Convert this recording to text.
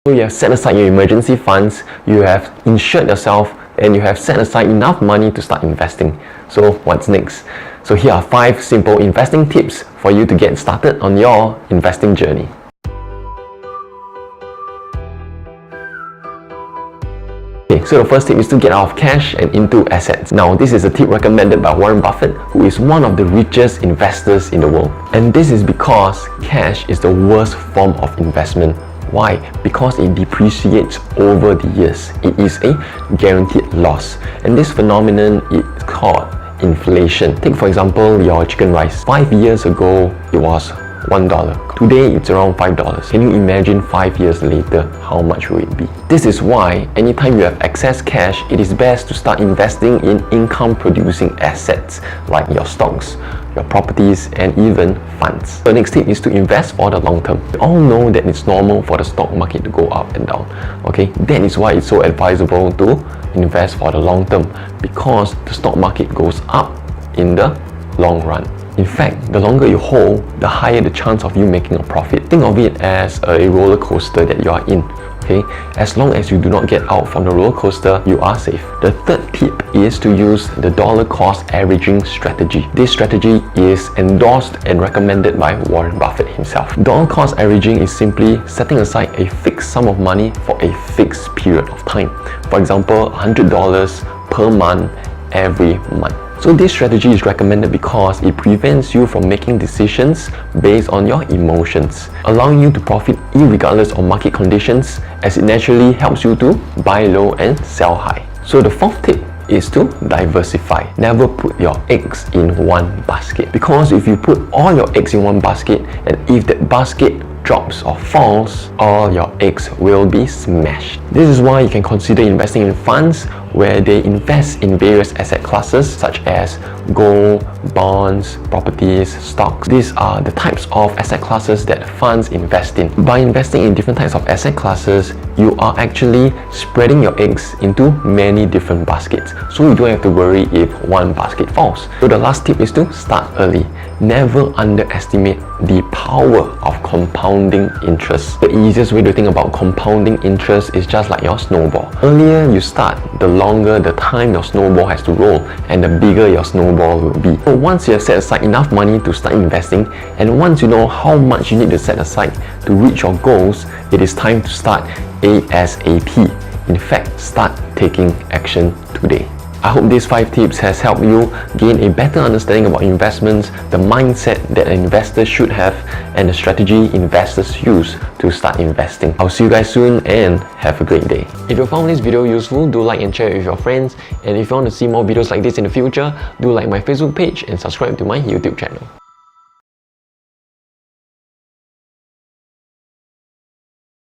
So you have set aside your emergency funds, you have insured yourself, and you have set aside enough money to start investing. So what's next? So here are 5 simple investing tips for you to get started on your investing journey. Okay, so the first tip is to get out of cash and into assets. Now, this is a tip recommended by Warren Buffett, who is one of the richest investors in the world. And this is because cash is the worst form of investment. Why? Because it depreciates over the years. It is a guaranteed loss. And this phenomenon is called inflation. Take for example your chicken rice. 5 years ago, it was $1. Today, it's around $5. Can you imagine 5 years later, how much will it be? This is why anytime you have excess cash, it is best to start investing in income-producing assets like your stocks, your properties, and even funds. The next tip is to invest for the long term. We all know that it's normal for the stock market to go up and down. Okay, that is why it's so advisable to invest for the long term, because the stock market goes up in the long run. In fact, the longer you hold, the higher the chance of you making a profit. Think of it as a roller coaster that you are in. Okay, as long as you do not get out from the roller coaster, you are safe. The third tip is to use the dollar cost averaging strategy. This strategy is endorsed and recommended by Warren Buffett himself. Dollar cost averaging is simply setting aside a fixed sum of money for a fixed period of time. For example, $100 per month every month. So this strategy is recommended because it prevents you from making decisions based on your emotions, allowing you to profit irregardless of market conditions, as it naturally helps you to buy low and sell high. So the fourth tip is to diversify. Never put your eggs in one basket, because if you put all your eggs in one basket, and if that basket drops or falls, all your eggs will be smashed. This is why you can consider investing in funds where they invest in various asset classes such as gold, bonds, properties, stocks. These are the types of asset classes that funds invest in. By investing in different types of asset classes, you are actually spreading your eggs into many different baskets, so you don't have to worry if one basket falls. So the last tip is to start early. Never underestimate the power of compounding interest. The easiest way to think about compounding interest is just like your snowball. Earlier you start, the longer the time your snowball has to roll, and the bigger your snowball will be. So once you have set aside enough money to start investing, and once you know how much you need to set aside to reach your goals, it is time to start ASAP. In fact, start taking action today. I hope these 5 tips has helped you gain a better understanding about investments, the mindset that an investor should have, and the strategy investors use to start investing. I'll see you guys soon and have a great day. If you found this video useful, do like and share it with your friends. And if you want to see more videos like this in the future, do like my Facebook page and subscribe to my YouTube channel.